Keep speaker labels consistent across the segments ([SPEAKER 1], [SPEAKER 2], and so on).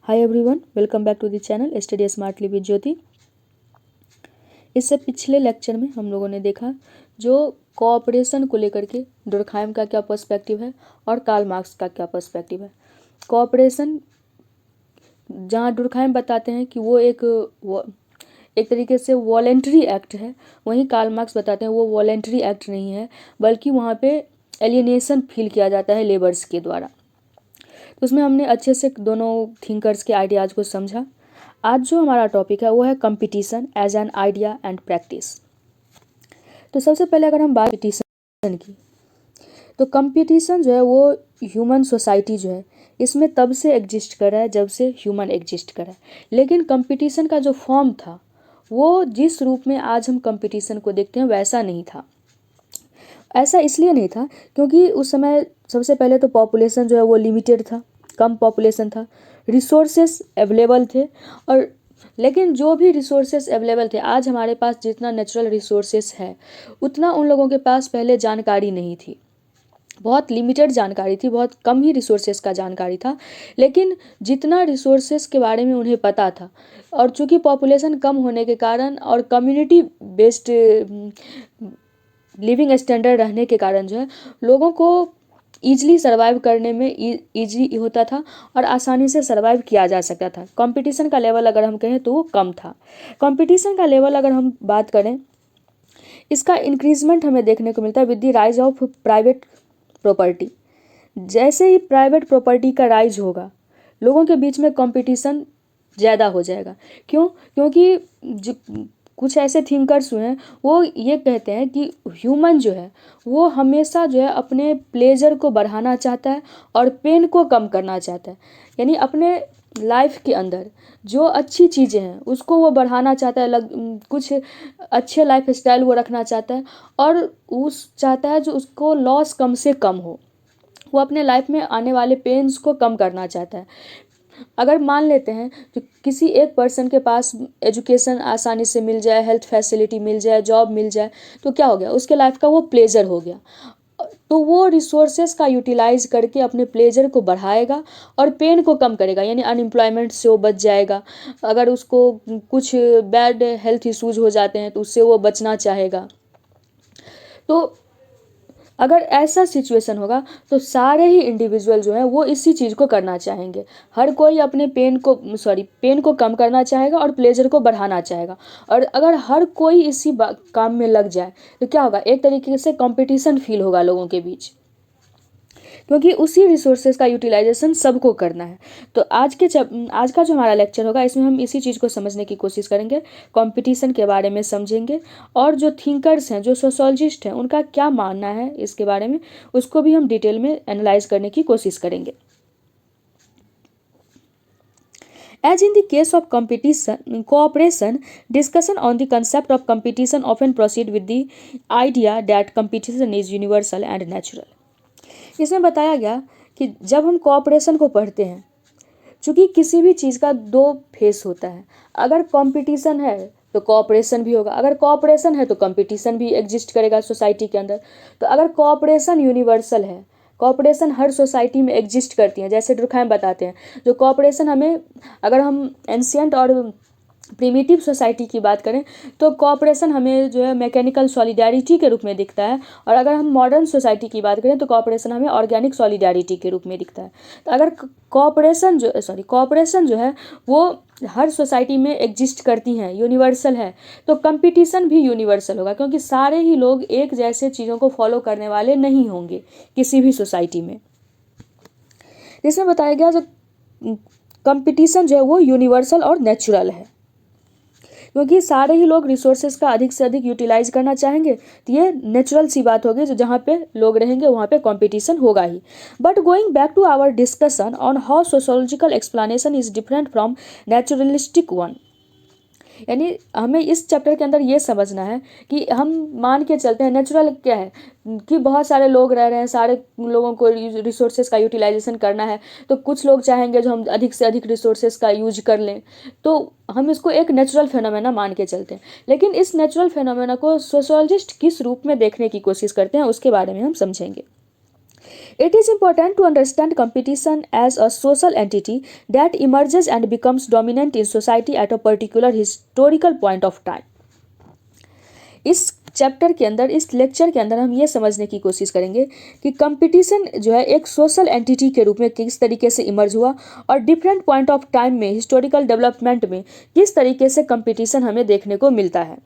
[SPEAKER 1] Hi everyone, welcome back to the channel study smartly with Jyoti. इससे पिछले lecture में हम लोगों ने देखा जो कोऑपरेशन को लेकर के डुरखाइम का क्या पर्सपेक्टिव है और कार्ल मार्क्स का क्या पर्सपेक्टिव है। कोऑपरेशन जहाँ डुरखाइम बताते हैं कि वो एक तरीके से वॉलेंट्री एक्ट है, वहीं कार्ल मार्क्स बताते हैं वो वॉलेंट्री एक्ट नहीं है, बल्कि वहाँ पे एलियनेशन फील किया जाता है लेबर्स के द्वारा। तो उसमें हमने अच्छे से दोनों थिंकर्स के आइडियाज़ को समझा। आज जो हमारा टॉपिक है वो है competition as an idea and practice. तो सबसे पहले अगर हम बात कंपटीशन की, तो कंपटीशन जो है वो ह्यूमन सोसाइटी जो है इसमें तब से एग्जिस्ट कर रहा है जब से ह्यूमन एग्जिस्ट कर रहा है। लेकिन कंपटीशन का जो फॉर्म था वो जिस रूप में आज हम कंपटीशन को देखते हैं वैसा नहीं था। ऐसा इसलिए नहीं था क्योंकि उस समय सबसे पहले तो पॉपुलेशन जो है वो लिमिटेड था, कम पॉपुलेशन था, रिसोर्सेस अवेलेबल थे। और लेकिन जो भी रिसोर्सेस अवेलेबल थे, आज हमारे पास जितना नेचुरल रिसोर्सेस है उतना उन लोगों के पास पहले जानकारी नहीं थी। बहुत लिमिटेड जानकारी थी, बहुत कम ही रिसोर्सेस का जानकारी था। लेकिन जितना रिसोर्सेस के बारे में उन्हें पता था, और चूँकि पॉपुलेशन कम होने के कारण और कम्युनिटी बेस्ड लिविंग स्टैंडर्ड रहने के कारण जो है लोगों को ईजिली सर्वाइव करने में ईजी होता था और आसानी से सर्वाइव किया जा सकता था। कंपटीशन का लेवल अगर हम कहें तो वो कम था। कंपटीशन का लेवल अगर हम बात करें, इसका इंक्रीजमेंट हमें देखने को मिलता है with the rise of private property. जैसे ही प्राइवेट प्रॉपर्टी का राइज होगा, लोगों के बीच में कंपटीशन ज़्यादा हो जाएगा। क्यों? क्योंकि कुछ ऐसे थिंकर्स हुए हैं वो ये कहते हैं कि ह्यूमन जो है वो हमेशा जो है अपने प्लेजर को बढ़ाना चाहता है और पेन को कम करना चाहता है। यानी अपने लाइफ के अंदर जो अच्छी चीज़ें हैं उसको वो बढ़ाना चाहता है, कुछ अच्छे लाइफ स्टाइल वो रखना चाहता है और चाहता है जो उसको लॉस कम से कम हो। वो अपने लाइफ में आने वाले पेन्स को कम करना चाहता है। अगर मान लेते हैं कि किसी एक पर्सन के पास एजुकेशन आसानी से मिल जाए, हेल्थ फैसिलिटी मिल जाए, जॉब मिल जाए, तो क्या हो गया, उसके लाइफ का वो प्लेजर हो गया। तो वो रिसोर्सेस का यूटिलाइज करके अपने प्लेजर को बढ़ाएगा और पेन को कम करेगा, यानी अनएम्प्लॉयमेंट से वो बच जाएगा। अगर उसको कुछ बैड हेल्थ इश्यूज हो जाते हैं तो उससे वो बचना चाहेगा। तो अगर ऐसा सिचुएशन होगा तो सारे ही इंडिविजुअल जो है वो इसी चीज़ को करना चाहेंगे। हर कोई अपने पेन को कम करना चाहेगा और प्लेजर को बढ़ाना चाहेगा। और अगर हर कोई इसी काम में लग जाए तो क्या होगा, एक तरीके से कंपटीशन फील होगा लोगों के बीच, क्योंकि उसी रिसोर्सेज का यूटिलाइजेशन सबको करना है। तो आज का जो हमारा लेक्चर होगा इसमें हम इसी चीज़ को समझने की कोशिश करेंगे, कंपटीशन के बारे में समझेंगे और जो थिंकर्स हैं, जो सोशोलॉजिस्ट हैं, उनका क्या मानना है इसके बारे में, उसको भी हम डिटेल में एनालाइज करने की कोशिश करेंगे। As in the case of cooperation, discussion on the concept of competition often proceed with the idea that competition is universal and natural. इसमें बताया गया कि जब हम कोऑपरेशन को पढ़ते हैं, चूँकि किसी भी चीज़ का दो फेस होता है। अगर कंपटीशन है तो कोऑपरेशन भी होगा, अगर कोऑपरेशन है तो कंपटीशन भी एग्जिस्ट करेगा सोसाइटी के अंदर। तो अगर कोऑपरेशन यूनिवर्सल है, कोऑपरेशन हर सोसाइटी में एग्जिस्ट करती है, जैसे डुरखाइम बताते हैं, जो कोऑपरेशन हमें, अगर हम एंशियंट और प्रिमिटिव सोसाइटी की बात करें तो कोऑपरेशन हमें जो है मैकेनिकल सॉलिडारिटी के रूप में दिखता है, और अगर हम मॉडर्न सोसाइटी की बात करें तो कोऑपरेशन हमें ऑर्गेनिक सॉलिडारिटी के रूप में दिखता है। तो अगर कोऑपरेशन जो है वो हर सोसाइटी में एग्जिस्ट करती हैं, यूनिवर्सल है, तो कंपटीशन भी यूनिवर्सल होगा, क्योंकि सारे ही लोग एक जैसे चीज़ों को फॉलो करने वाले नहीं होंगे किसी भी सोसाइटी में। इसमें बताया गया जो कंपटीशन जो है वो यूनिवर्सल और नेचुरल है, क्योंकि सारे ही लोग रिसोर्सेज का अधिक से अधिक यूटिलाइज करना चाहेंगे। तो ये नेचुरल सी बात होगी, जो जहाँ पे लोग रहेंगे वहाँ पे कंपटीशन होगा ही। But going back to our discussion on how sociological explanation is different from naturalistic one, यानी हमें इस चैप्टर के अंदर ये समझना है कि हम मान के चलते हैं नेचुरल क्या है कि बहुत सारे लोग रह रहे हैं, सारे लोगों को रिसोर्सेज का यूटिलाइजेशन करना है, तो कुछ लोग चाहेंगे जो हम अधिक से अधिक रिसोर्सेज का यूज कर लें, तो हम इसको एक नेचुरल फेनोमेना मान के चलते हैं। लेकिन इस नेचुरल फेनोमेना को सोशोलॉजिस्ट किस रूप में देखने की कोशिश करते हैं उसके बारे में हम समझेंगे। It is important to understand competition as a social entity that emerges and becomes dominant in society at a particular historical point of time. इस चैप्टर के अंदर, इस लेक्चर के अंदर हम ये समझने की कोशिश करेंगे कि कंपटीशन जो है एक सोशल एंटिटी के रूप में किस तरीके से इमर्ज हुआ और डिफरेंट पॉइंट ऑफ टाइम में हिस्टोरिकल डेवलपमेंट में किस तरीके से कंपटीशन हमें देखने को मिलता है,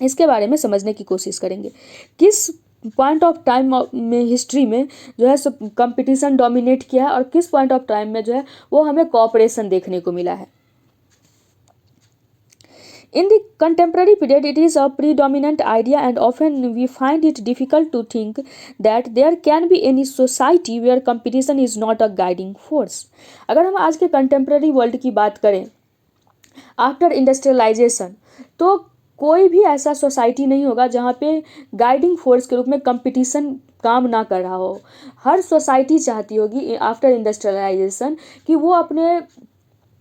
[SPEAKER 1] इसके बारे में समझने की कोशिश करेंगे। किस पॉइंट ऑफ टाइम में हिस्ट्री में जो है कंपटीशन डोमिनेट किया है और किस पॉइंट ऑफ टाइम में जो है वो हमें कोऑपरेशन देखने को मिला है। In the contemporary period, it is a predominant idea and often we find it difficult to think that there can be any society where competition is not a guiding force. अगर हम आज के contemporary world की बात करें after industrialisation, तो कोई भी ऐसा सोसाइटी नहीं होगा जहाँ पे गाइडिंग फोर्स के रूप में कंपटीशन काम ना कर रहा हो। हर सोसाइटी चाहती होगी आफ्टर इंडस्ट्रियलाइजेशन कि वो अपने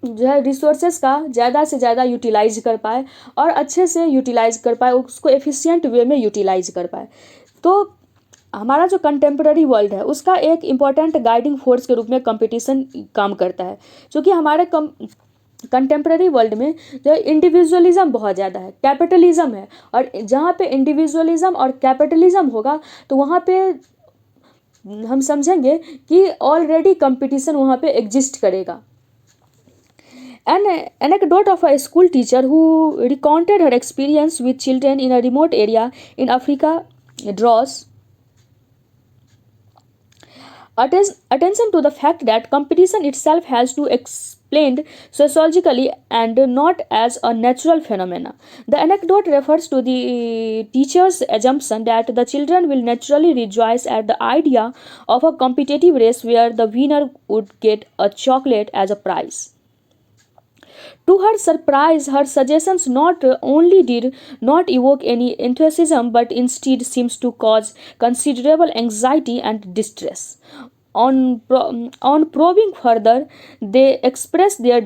[SPEAKER 1] जो है रिसोर्सेज का ज़्यादा से ज़्यादा यूटिलाइज कर पाए और अच्छे से यूटिलाइज कर पाए, उसको एफिशिएंट वे में यूटिलाइज कर पाए। तो हमारा जो कंटेम्प्रेरी वर्ल्ड है उसका एक इम्पॉर्टेंट गाइडिंग फोर्स के रूप में कंपटीशन काम करता है, क्योंकि हमारे कंटेम्प्रेरी वर्ल्ड में जो है इंडिविजुअलिज्म बहुत ज़्यादा है, कैपिटलिज्म है, और जहाँ पे इंडिविजुअलिज्म और कैपिटलिज्म होगा तो वहाँ पे हम समझेंगे कि ऑलरेडी कंपटीशन वहाँ पे एग्जिस्ट करेगा। An anecdote of a school teacher who recounted her experience with children in a remote area in Africa draws attention to the fact that competition itself has to explained sociologically and not as a natural phenomena. The anecdote refers to the teacher's assumption that the children will naturally rejoice at the idea of a competitive race where the winner would get a chocolate as a prize. To her surprise, her suggestions not only did not evoke any enthusiasm but instead seems to cause considerable anxiety and distress. On probing further, they expressed their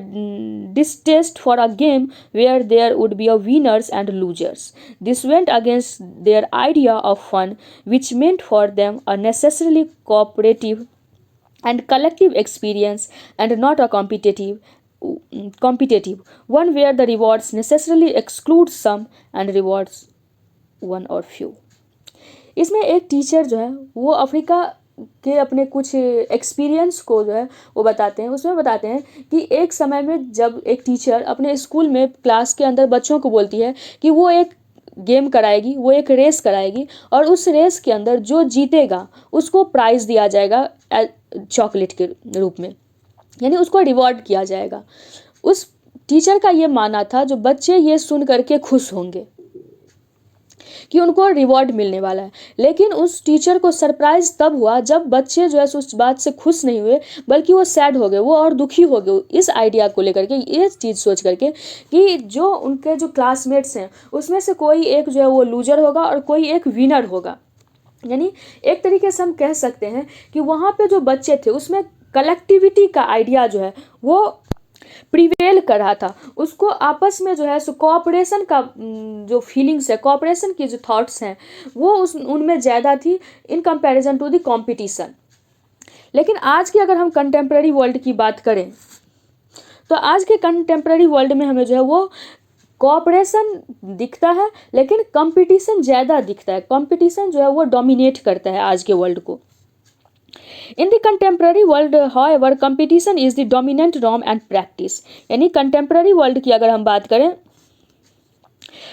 [SPEAKER 1] distaste for a game where there would be a winners and losers. This went against their idea of fun, which meant for them a necessarily cooperative and collective experience and not a competitive one where the rewards necessarily exclude some and rewards one or few. इसमें एक teacher जो है वो Africa के अपने कुछ experience को जो है वो बताते हैं। उसमें बताते हैं कि एक समय में जब एक टीचर अपने स्कूल में क्लास के अंदर बच्चों को बोलती है कि वो एक गेम कराएगी, वो एक रेस कराएगी और उस रेस के अंदर जो जीतेगा उसको प्राइज़ दिया जाएगा चॉकलेट के रूप में, यानी उसको रिवॉर्ड किया जाएगा। उस टीचर का ये मानना था जो बच्चे ये सुन करके खुश होंगे कि उनको रिवॉर्ड मिलने वाला है, लेकिन उस टीचर को सरप्राइज तब हुआ जब बच्चे जो है उस बात से खुश नहीं हुए बल्कि वो सैड हो गए, वो और दुखी हो गए इस आइडिया को लेकर के, ये चीज़ सोच करके कि जो उनके जो क्लासमेट्स हैं उसमें से कोई एक जो है वो लूजर होगा और कोई एक विनर होगा। यानी एक तरीके से हम कह सकते हैं कि वहाँ पे जो बच्चे थे उसमें कलेक्टिविटी का आइडिया जो है वो प्रिवेल कर रहा था, उसको आपस में जो है सो कोऑपरेशन का जो फीलिंग्स है, कोऑपरेशन की जो थॉट्स हैं वो उनमें ज़्यादा थी in comparison to the competition. लेकिन आज की अगर हम कंटेम्प्रेरी वर्ल्ड की बात करें तो आज के कंटेम्प्रेरी वर्ल्ड में हमें जो है वो कोऑपरेशन दिखता है लेकिन कंपटीशन ज़्यादा दिखता है। कंपटीशन जो है वो डोमिनेट करता है आज के वर्ल्ड को। In the contemporary world, however, competition is the dominant norm and practice. यानी contemporary world की अगर हम बात करें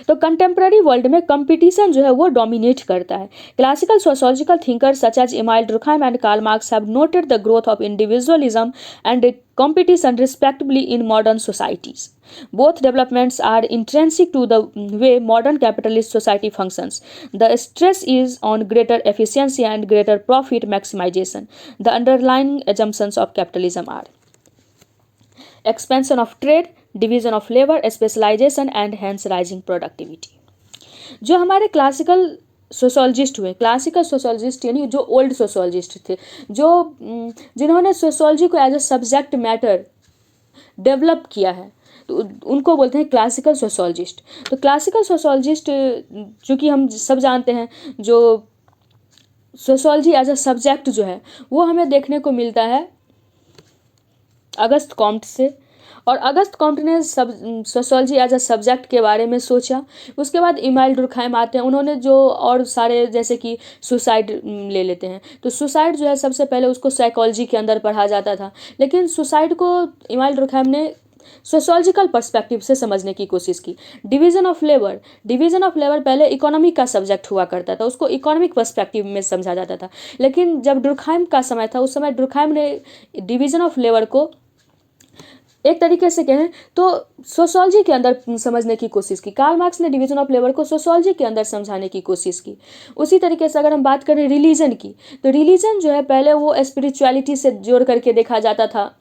[SPEAKER 1] तो कंटेम्प्रेरी वर्ल्ड में कंपटीशन जो है वो डोमिनेट करता है। Classical sociological thinkers such as Emile Durkheim and Karl Marx have noted the growth of individualism and competition respectively in modern societies. Both developments are intrinsic to the way modern capitalist society functions. The stress is on greater efficiency and greater profit maximization. The underlying assumptions of capitalism are expansion of trade, division of labor, specialization and hence rising productivity. जो हमारे classical sociologist हुए, classical sociologist यानी जो old sociologist थे, जो जिन्होंने sociology को as a subject matter develop किया है, तो उनको बोलते हैं क्लासिकल सोशोलॉजिस्ट। तो क्लासिकल सोशोलॉजिस्ट चूँकि हम सब जानते हैं जो सोशियोलॉजी एज अ सब्जेक्ट जो है वो हमें देखने को मिलता है अगस्त कॉम्ट से। और अगस्त कॉम्ट ने सोशियोलॉजी एज अ सब्जेक्ट के बारे में सोचा। उसके बाद इमाइल डुर्कहाइम आते हैं, उन्होंने जो और सारे जैसे कि सुसाइड ले लेते हैं, तो सुसाइड जो है सबसे पहले उसको साइकोलॉजी के अंदर पढ़ा जाता था, लेकिन सुसाइड को इमाइल डुर्कहाइम ने सोशोलॉजिकल पर्सपेक्टिव से समझने की कोशिश की। डिवीजन ऑफ लेबर पहले इकोनॉमी का सब्जेक्ट हुआ करता था, उसको इकोनॉमिक पर्सपेक्टिव में समझा जाता था, लेकिन जब डुर्कहाइम का समय था उस समय डुर्कहाइम ने डिवीजन ऑफ लेबर को एक तरीके से कहें तो सोशियोलॉजी के अंदर समझने की कोशिश की। कार्ल मार्क्स ने डिवीजन ऑफ लेबर को सोशियोलॉजी के अंदर समझाने की कोशिश की। उसी तरीके से अगर हम बात करें रिलीजन की, तो रिलीजन जो है पहले वो स्पिरिचुअलिटी से जोड़ करके देखा जाता था,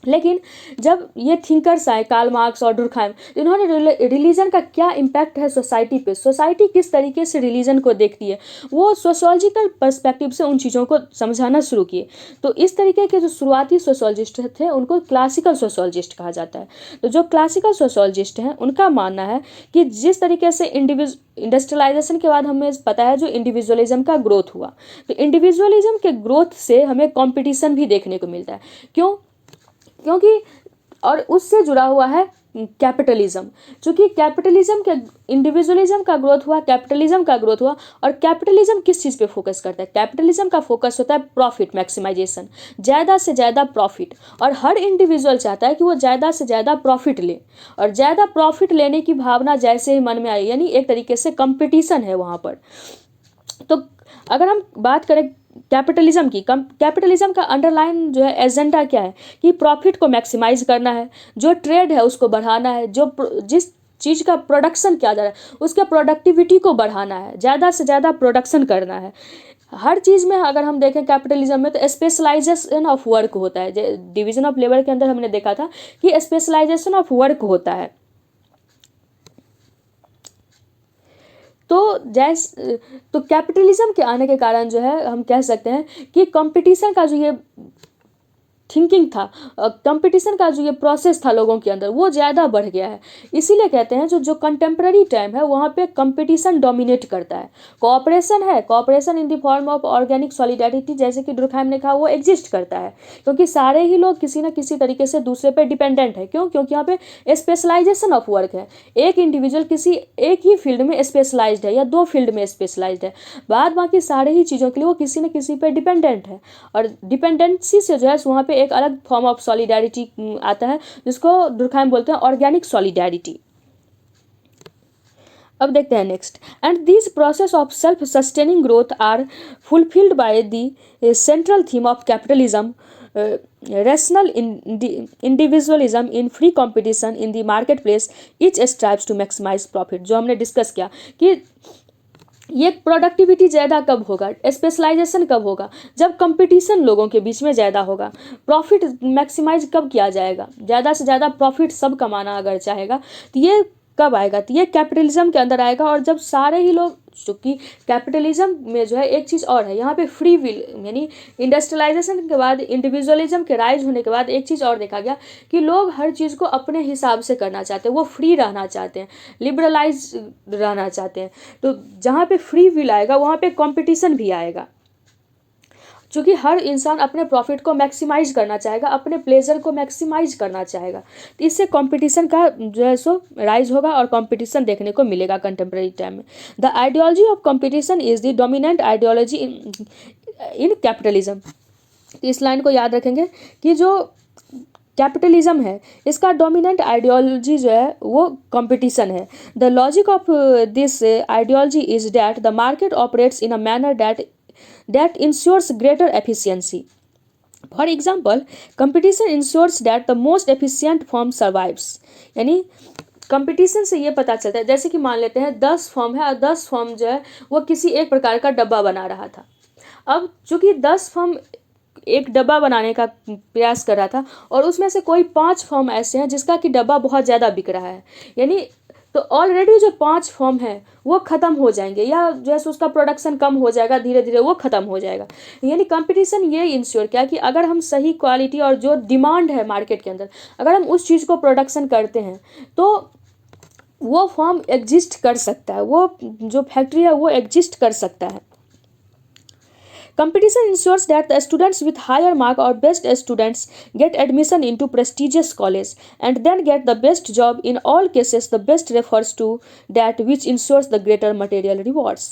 [SPEAKER 1] लेकिन जब ये थिंकर्स आए कार्ल मार्क्स और डुर्कहाइम, इन्होंने रिलीजन का क्या इम्पैक्ट है सोसाइटी पे, सोसाइटी किस तरीके से रिलीजन को देखती है, वो सोशियोलॉजिकल पर्सपेक्टिव से उन चीज़ों को समझाना शुरू किए। तो इस तरीके के जो शुरुआती सोशियोलॉजिस्ट थे उनको क्लासिकल सोशियोलॉजिस्ट कहा जाता है। तो जो क्लासिकल सोशियोलॉजिस्ट हैं उनका मानना है कि जिस तरीके से इंडस्ट्रियलाइजेशन के बाद हमें पता है जो इंडिविजुअलिज्म का ग्रोथ हुआ, तो इंडिविजुअलिज्म के ग्रोथ से हमें कॉम्पिटिशन भी देखने को मिलता है। क्योंकि और उससे जुड़ा हुआ है कैपिटलिज्म, चूँकि कैपिटलिज्म के इंडिविजुअलिज्म का ग्रोथ हुआ, कैपिटलिज्म का ग्रोथ हुआ। और कैपिटलिज्म किस चीज़ पे फोकस करता है? कैपिटलिज्म का फोकस होता है प्रॉफिट मैक्सिमाइजेशन, ज़्यादा से ज़्यादा प्रॉफिट, और हर इंडिविजुअल चाहता है कि वो ज़्यादा से ज़्यादा प्रॉफिट ले, और ज़्यादा प्रॉफिट लेने की भावना जैसे ही मन में आई, यानी एक तरीके से कंपटीशन है वहाँ पर। तो अगर हम बात करें कैपिटलिज्म की, कैपिटलिज्म का अंडरलाइन जो है एजेंडा क्या है कि प्रॉफिट को मैक्सिमाइज करना है, जो ट्रेड है उसको बढ़ाना है, जिस चीज़ का प्रोडक्शन किया जा रहा है उसके प्रोडक्टिविटी को बढ़ाना है, ज़्यादा से ज़्यादा प्रोडक्शन करना है। हर चीज़ में अगर हम देखें कैपिटलिज्म में तो स्पेशलाइजेशन ऑफ वर्क होता है। डिवीजन ऑफ लेबर के अंदर हमने देखा था कि स्पेशलाइजेशन ऑफ वर्क होता है। तो कैपिटलिज्म के आने के कारण जो है हम कह सकते हैं कि कंपटीशन का जो ये थिंकिंग था, कंपटीशन का जो ये प्रोसेस था लोगों के अंदर, वो ज़्यादा बढ़ गया है। इसीलिए कहते हैं जो कंटेम्प्रेरी टाइम है वहाँ पे कंपटीशन डोमिनेट करता है। कोऑपरेशन है, cooperation in the form of organic solidarity, जैसे कि डुर्कहाइम ने कहा, वो एग्जिस्ट करता है क्योंकि सारे ही लोग किसी न किसी तरीके से दूसरे पे डिपेंडेंट है। क्योंकि यहाँ पे स्पेशलाइजेशन ऑफ वर्क है, एक इंडिविजुअल किसी एक ही फील्ड में स्पेशलाइज्ड है या दो फील्ड में स्पेशलाइज्ड है, बाद बाकी सारे ही चीज़ों के लिए वो किसी न किसी पे डिपेंडेंट है। और डिपेंडेंसी से जो है वहाँ पे एक अलग फॉर्म ऑफ सॉलिडैरिटी आता है जिसको डुर्कहाइम बोलते हैं ऑर्गेनिक सॉलिडैरिटी। अब देखते हैं next. And this process of self sustaining growth are fulfilled by the central theme of capitalism, rational individualism in free competition in the marketplace, each strives to maximize profit। जो हमने discuss किया कि ये productivity ज़्यादा कब होगा, specialisation कब होगा, जब कंपटीशन लोगों के बीच में ज़्यादा होगा। प्रॉफिट मैक्सिमाइज कब किया जाएगा, ज़्यादा से ज़्यादा प्रॉफिट सब कमाना अगर चाहेगा तो ये कब आएगा, तो ये कैपिटलिज्म के अंदर आएगा। और जब सारे ही लोग, चूँकि कैपिटलिज्म में जो है एक चीज़ और है, यहाँ पे फ्री विल, यानी इंडस्ट्रियलाइजेशन के बाद इंडिविजुअलिज्म के राइज होने के बाद एक चीज़ और देखा गया कि लोग हर चीज़ को अपने हिसाब से करना चाहते हैं, वो फ्री रहना चाहते हैं, लिबरलाइज रहना चाहते हैं। तो जहाँ पे फ्री विल आएगा वहाँ पे कंपटीशन भी आएगा, क्योंकि हर इंसान अपने प्रॉफिट को मैक्सिमाइज करना चाहेगा, अपने प्लेजर को मैक्सिमाइज करना चाहेगा। तो इससे कंपटीशन का जो है सो राइज होगा और कंपटीशन देखने को मिलेगा कंटेम्प्रेरी टाइम में। The ideology of competition is the dominant ideology in capitalism. तो इस लाइन को याद रखेंगे कि जो कैपिटलिज्म है इसका डोमिनेंट आइडियोलॉजी जो है वो कंपटीशन है। The logic of this ideology is that the market operates in a manner that ensures greater efficiency. For example, competition ensures that the most efficient firm survives। यानी competition से ये पता चलता है, जैसे कि मान लेते हैं 10 फर्म है और 10 फर्म जो है वो किसी एक प्रकार का डब्बा बना रहा था। अब चूंकि 10 फर्म एक डब्बा बनाने का प्रयास कर रहा था और उसमें से कोई 5 फर्म ऐसे हैं जिसका कि डब्बा बहुत ज़्यादा बिक रहा है, यानी तो ऑलरेडी जो 5 फर्म है वो ख़त्म हो जाएंगे या जैसे उसका प्रोडक्शन कम हो जाएगा, धीरे धीरे वो ख़त्म हो जाएगा। यानी कंपटीशन ये इंश्योर किया कि अगर हम सही क्वालिटी और जो डिमांड है मार्केट के अंदर, अगर हम उस चीज़ को प्रोडक्शन करते हैं तो वो फर्म एग्जिस्ट कर सकता है, वो जो फैक्ट्री है वो एग्जिस्ट कर सकता है। Competition ensures that the students with higher mark or best students get admission into prestigious college and then get the best job. In all cases, the best refers to that which ensures the greater material rewards.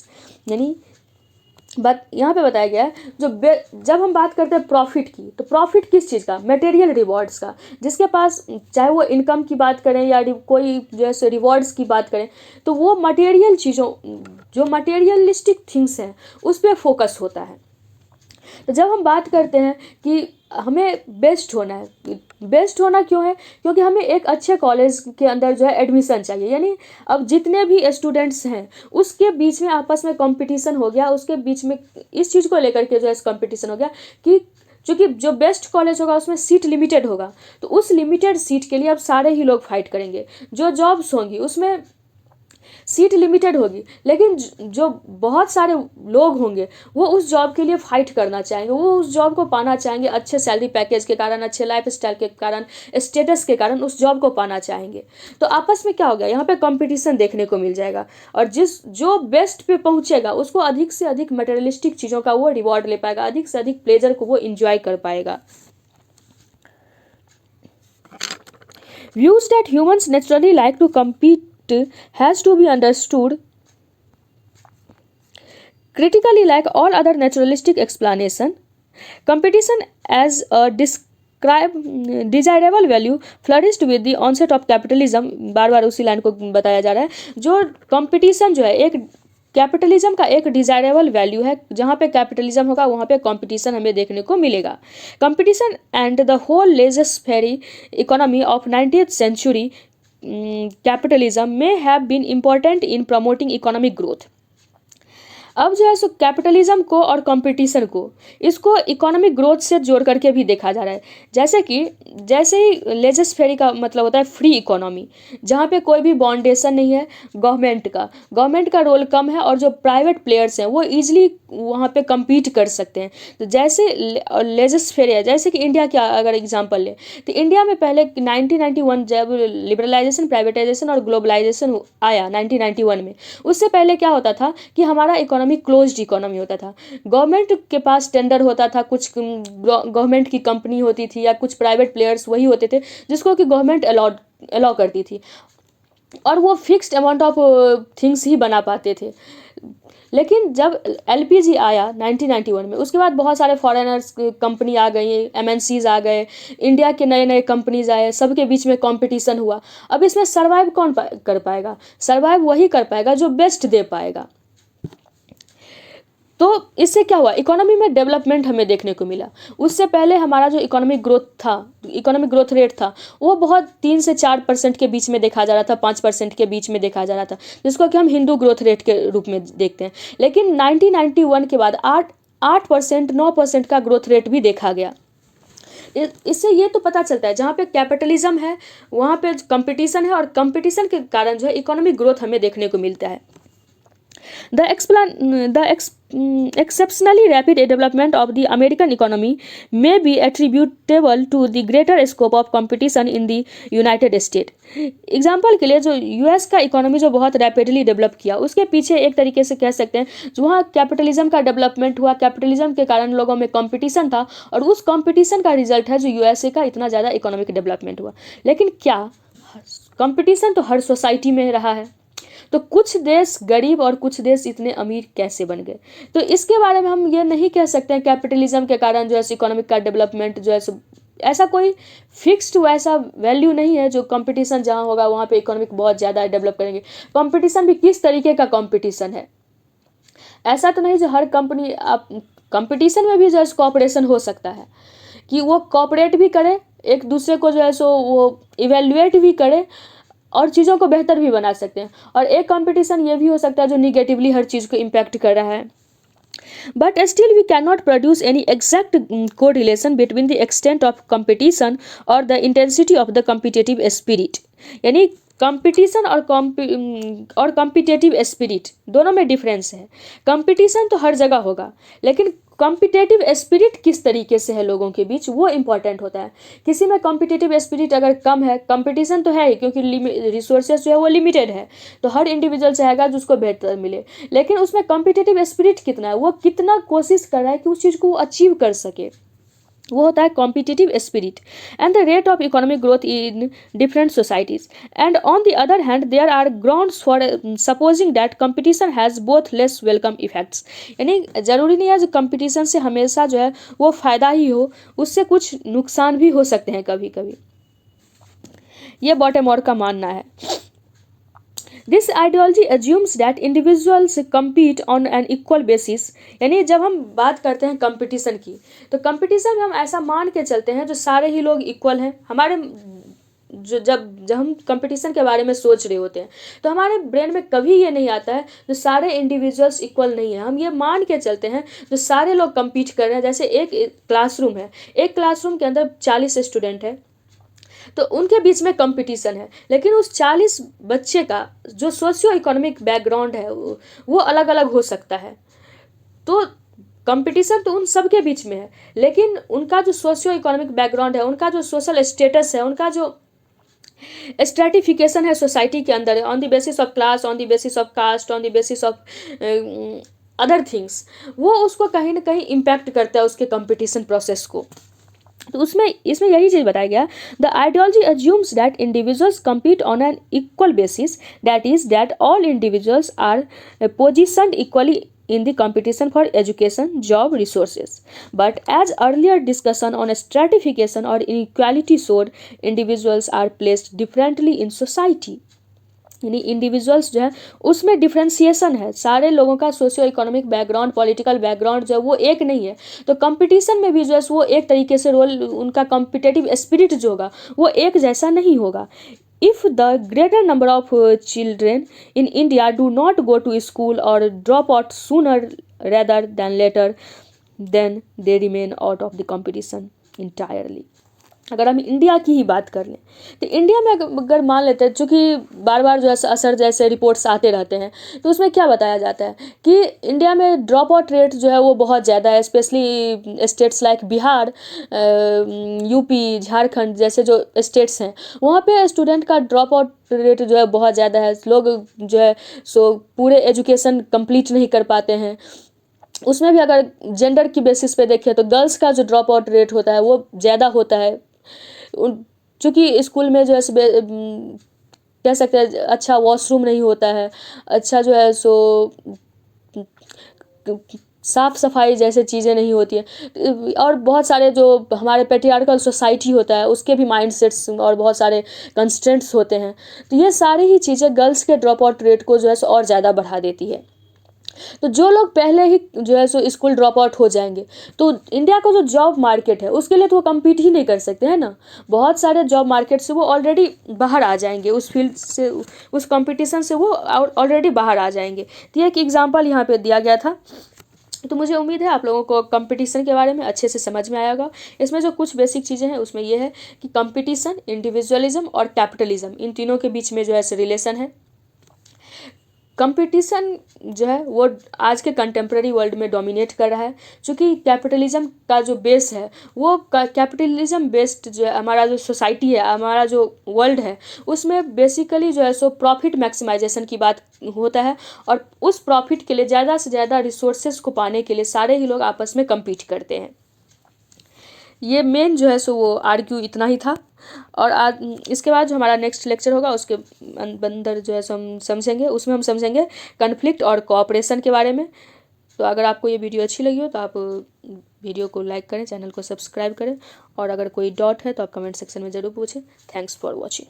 [SPEAKER 1] यानी यहाँ पे बताया गया है जब हम बात करते हैं प्रॉफिट की, तो प्रॉफिट किस चीज़ का? मटेरियल रिवॉर्ड्स का। जिसके पास चाहे वो इनकम की बात करें या कोई जैसे रिवॉर्ड्स की बात करें, तो वो मटेरियल चीज़ों, जो मटेरियलिस्टिक थिंग्स हैं उस पर फोकस होता है। तो जब हम बात करते हैं कि हमें बेस्ट होना है, बेस्ट होना क्यों है? क्योंकि हमें एक अच्छे कॉलेज के अंदर जो है एडमिशन चाहिए। यानी अब जितने भी स्टूडेंट्स हैं उसके बीच में आपस में कंपटीशन हो गया, उसके बीच में इस चीज़ को लेकर के जो है कंपटीशन हो गया कि चूँकि जो बेस्ट कॉलेज होगा उसमें सीट लिमिटेड होगा, तो उस लिमिटेड सीट के लिए अब सारे ही लोग फाइट करेंगे। जो जॉब्स होंगी उसमें सीट लिमिटेड होगी, लेकिन जो बहुत सारे लोग होंगे वो उस जॉब के लिए फाइट करना चाहेंगे, वो उस जॉब को पाना चाहेंगे, अच्छे सैलरी पैकेज के कारण, अच्छे लाइफ स्टाइल के कारण, स्टेटस के कारण उस जॉब को पाना चाहेंगे। तो आपस में क्या हो गया? यहाँ पे कंपटीशन देखने को मिल जाएगा और जो बेस्ट पे पहुँचेगा उसको अधिक से अधिक मटेरियलिस्टिक चीज़ों का वो रिवॉर्ड ले पाएगा, अधिक से अधिक प्लेजर को वो इंजॉय कर पाएगा। Views that humans naturally like to compete has to be understood critically. Like all other naturalistic explanation, competition as a desirable value flourished with the onset of capitalism. बार बार उसी लाइन को बताया जा रहा है। जो कंपटीशन जो है एक कैपिटलिज्म का एक डिजायरेबल वैल्यू है। जहाँ पे कैपिटलिज्म होगा वहाँ पे कंपटीशन हमें देखने को मिलेगा। Competition and the whole laissez faire economy of 19th century capitalism may have been important in promoting economic growth. अब जो है सो कैपिटलिज्म को और कंपटीशन को इसको इकोनॉमिक ग्रोथ से जोड़ करके भी देखा जा रहा है। जैसे ही लेजर फेरी का मतलब होता है फ्री इकोनॉमी, जहाँ पे कोई भी बाउंडेशन नहीं है गवर्नमेंट का रोल कम है और जो प्राइवेट प्लेयर्स हैं वो ईजिली वहाँ पे compete कर सकते हैं। तो जैसे लेजर फेरी है, जैसे कि इंडिया का अगर एग्जांपल ले तो इंडिया में पहले 1991 जब लिबरलाइजेशन, प्राइवेटाइजेशन और ग्लोबलाइजेशन आया 1991 में, उससे पहले क्या होता था कि हमारा इकोनॉमी क्लोज्ड इकोनॉमी होता था। गवर्नमेंट के पास टेंडर होता था, कुछ गवर्नमेंट की कंपनी होती थी या कुछ प्राइवेट प्लेयर्स वही होते थे जिसको कि गवर्नमेंट अलाउ करती थी और वो फिक्स्ड अमाउंट ऑफ थिंग्स ही बना पाते थे। लेकिन जब LPG आया 1991 में, उसके बाद बहुत सारे फॉरेनर्स कंपनी आ गई, MNCs आ गए, इंडिया के नए नए कंपनीज आए, सबके बीच में कंपटीशन हुआ। अब इसमें सर्वाइव कौन कर पाएगा? सर्वाइव वही कर पाएगा जो बेस्ट दे पाएगा। तो इससे क्या हुआ? इकोनॉमी में डेवलपमेंट हमें देखने को मिला। उससे पहले हमारा जो इकोनॉमिक ग्रोथ रेट था वो बहुत 3 से 4% के बीच में देखा जा रहा था, 5% के बीच में देखा जा रहा था, जिसको कि हम हिंदू ग्रोथ रेट के रूप में देखते हैं। लेकिन 1991 के बाद 8%, 9% का ग्रोथ रेट भी देखा गया। इससे ये तो पता चलता है जहाँ पे कैपिटलिज्म है वहाँ पे कंपटीशन है और कंपटीशन के कारण जो है इकोनॉमिक ग्रोथ हमें देखने को मिलता है। The exceptionally rapid development of the American economy may be attributable to the greater scope of competition in the United States. Example के लिए जो US का इकोनॉमी जो बहुत रैपिडली डेवलप किया, उसके पीछे एक तरीके से कह सकते हैं जो वहाँ कैपिटलिज्म का डेवलपमेंट हुआ, कैपिटलिज्म के कारण लोगों में कंपटीशन था और उस कंपटीशन का रिजल्ट है जो USA का इतना ज़्यादा इकोनॉमिक डेवलपमेंट हुआ। लेकिन क्या कंपटीशन तो हर सोसाइटी में रहा है, तो कुछ देश गरीब और कुछ देश इतने अमीर कैसे बन गए? तो इसके बारे में हम ये नहीं कह सकते हैं कैपिटलिज्म के कारण जो है इकोनॉमिक का डेवलपमेंट जो है ऐसा कोई फिक्स्ड वैसा वैल्यू नहीं है जो कंपटीशन जहाँ होगा वहाँ पे इकोनॉमिक बहुत ज़्यादा डेवलप करेंगे। कंपटीशन भी किस तरीके का कंपटीशन है, ऐसा तो नहीं जो हर कंपनी, आप कंपटीशन में भी जो है कोऑपरेशन हो सकता है कि वो कोऑपरेट भी करे, एक दूसरे को जो है सो वो इवेल्युएट भी करे और चीज़ों को बेहतर भी बना सकते हैं। और एक कंपटीशन ये भी हो सकता है जो निगेटिवली हर चीज़ को इम्पैक्ट कर रहा है। But still we cannot produce any exact correlation between the extent of competition or the intensity of the competitive spirit. यानी कंपटीशन और कॉम्पिटेटिव स्पिरिट दोनों में डिफरेंस है। कंपटीशन तो हर जगह होगा, लेकिन कॉम्पिटेटिव स्पिरिट किस तरीके से है लोगों के बीच, वो इंपॉर्टेंट होता है। किसी में कॉम्पिटेटिव स्पिरिट अगर कम है, कंपटीशन तो है ही क्योंकि रिसोर्सेज जो है वो लिमिटेड है, तो हर इंडिविजुअल चाहेगा जिसको बेहतर मिले, लेकिन उसमें कॉम्पिटेटिव स्पिरिट कितना है, वो कितना कोशिश कर रहा है कि उस चीज़ को वो अचीव कर सके, वो होता है competitive spirit. And the rate of economic growth in different societies, and on the other hand there are grounds for supposing that competition has both less welcome effects. यानी ज़रूरी नहीं है जो कंपटीशन से हमेशा जो है वो फ़ायदा ही हो, उससे कुछ नुकसान भी हो सकते हैं कभी कभी, ये बॉटमोर का मानना है। This ideology assumes that individuals compete on an equal basis. यानी जब हम बात करते हैं कंपटीशन की, तो कंपटीशन में हम ऐसा मान के चलते हैं जो सारे ही लोग इक्वल हैं। हमारे जब हम कंपटीशन के बारे में सोच रहे होते हैं तो हमारे ब्रेन में कभी ये नहीं आता है जो सारे इंडिविजुअल्स इक्वल नहीं है। हम ये मान के चलते हैं जो सारे लोग compete कर रहे हैं। जैसे एक क्लासरूम है, एक क्लासरूम के अंदर 40 स्टूडेंट है, तो उनके बीच में कंपटीशन है, लेकिन उस 40 बच्चे का जो सोशियो इकोनॉमिक बैकग्राउंड है वो अलग अलग हो सकता है। तो कंपटीशन तो उन सब के बीच में है, लेकिन उनका जो सोशियो इकोनॉमिक बैकग्राउंड है, उनका जो सोशल स्टेटस है, उनका जो स्ट्रेटिफिकेशन है सोसाइटी के अंदर, on the basis of class, on the basis of caste, on the basis of other things, वो उसको कहीं ना कहीं इम्पैक्ट करता है उसके कंपटीशन प्रोसेस को। तो इसमें यही चीज़ बताया गया, the ideology assumes that individuals compete on an equal basis, that is that all individuals are positioned equally in the competition for education, job, resources. But as earlier discussion on stratification or inequality showed, individuals are placed differently in society. यानी individuals जो है उसमें differentiation है, सारे लोगों का socio economic background, political background जो है वो एक नहीं है। तो कंपटीशन में भी जो है वो एक तरीके से रोल, उनका कॉम्पिटेटिव स्पिरिट जो होगा वो एक जैसा नहीं होगा। If the greater number of children in India do not go to school or drop out sooner rather than later, then they remain out of the competition entirely. अगर हम इंडिया की ही बात कर लें तो इंडिया में अगर मान लेते हैं, चूँकि बार बार जो है असर जैसे रिपोर्ट्स आते रहते हैं, तो उसमें क्या बताया जाता है कि इंडिया में ड्रॉप आउट रेट जो है वो बहुत ज़्यादा है। Specially states like Bihar, UP, Jharkhand जैसे जो स्टेट्स हैं, वहाँ पे स्टूडेंट का ड्रॉप आउट रेट जो है बहुत ज़्यादा है। लोग जो है सो पूरे एजुकेशन कंप्लीट नहीं कर पाते हैं। उसमें भी अगर जेंडर की बेसिस पे देखें तो गर्ल्स का जो ड्रॉप आउट रेट होता है वो ज़्यादा होता है, चूँकि स्कूल में जो है कह सकते हैं अच्छा वॉशरूम नहीं होता है, अच्छा जो है सो साफ़ सफाई जैसे चीज़ें नहीं होती है, और बहुत सारे जो हमारे पेट्रियार्कल सोसाइटी होता है उसके भी माइंडसेट्स और बहुत सारे कंस्ट्रेंट्स होते हैं। तो ये सारी ही चीज़ें गर्ल्स के ड्रॉप आउट रेट को जो है सो और ज़्यादा बढ़ा देती है। तो जो लोग पहले ही जो है सो स्कूल ड्रॉप आउट हो जाएंगे, तो इंडिया का जो जॉब मार्केट है उसके लिए तो वो कम्पीट ही नहीं कर सकते हैं ना। बहुत सारे जॉब मार्केट से वो ऑलरेडी बाहर आ जाएंगे, उस फील्ड से, उस कंपटीशन से वो ऑलरेडी बाहर आ जाएंगे। तो ये एक एग्जांपल यहाँ पे दिया गया था। तो मुझे उम्मीद है आप लोगों को कंपटीशन के बारे में अच्छे से समझ में आया होगा। इसमें जो कुछ बेसिक चीज़ें हैं उसमें यह है कि कंपटीशन, इंडिविजुअलिज्म और कैपिटलिज्म, इन तीनों के बीच में जो है रिलेशन है। कंपटीशन जो है वो आज के कंटेम्प्रेरी वर्ल्ड में डोमिनेट कर रहा है, क्योंकि कैपिटलिज्म का जो बेस है वो कैपिटलिज्म बेस्ड जो है हमारा जो सोसाइटी है, हमारा जो वर्ल्ड है, उसमें बेसिकली जो है सो प्रॉफिट मैक्सिमाइजेशन की बात होता है, और उस प्रॉफिट के लिए ज़्यादा से ज़्यादा रिसोर्सेज को पाने के लिए सारे ही लोग आपस में कम्पीट करते हैं। ये मेन जो है सो वो आर्ग्यू इतना ही था। और आज इसके बाद जो हमारा नेक्स्ट लेक्चर होगा उसके अंदर जो है हम समझेंगे, उसमें हम समझेंगे कन्फ्लिक्ट और कोऑपरेशन के बारे में। तो अगर आपको ये वीडियो अच्छी लगी हो तो आप वीडियो को लाइक करें, चैनल को सब्सक्राइब करें, और अगर कोई डाउट है तो आप कमेंट सेक्शन में ज़रूर पूछें। Thanks for watching.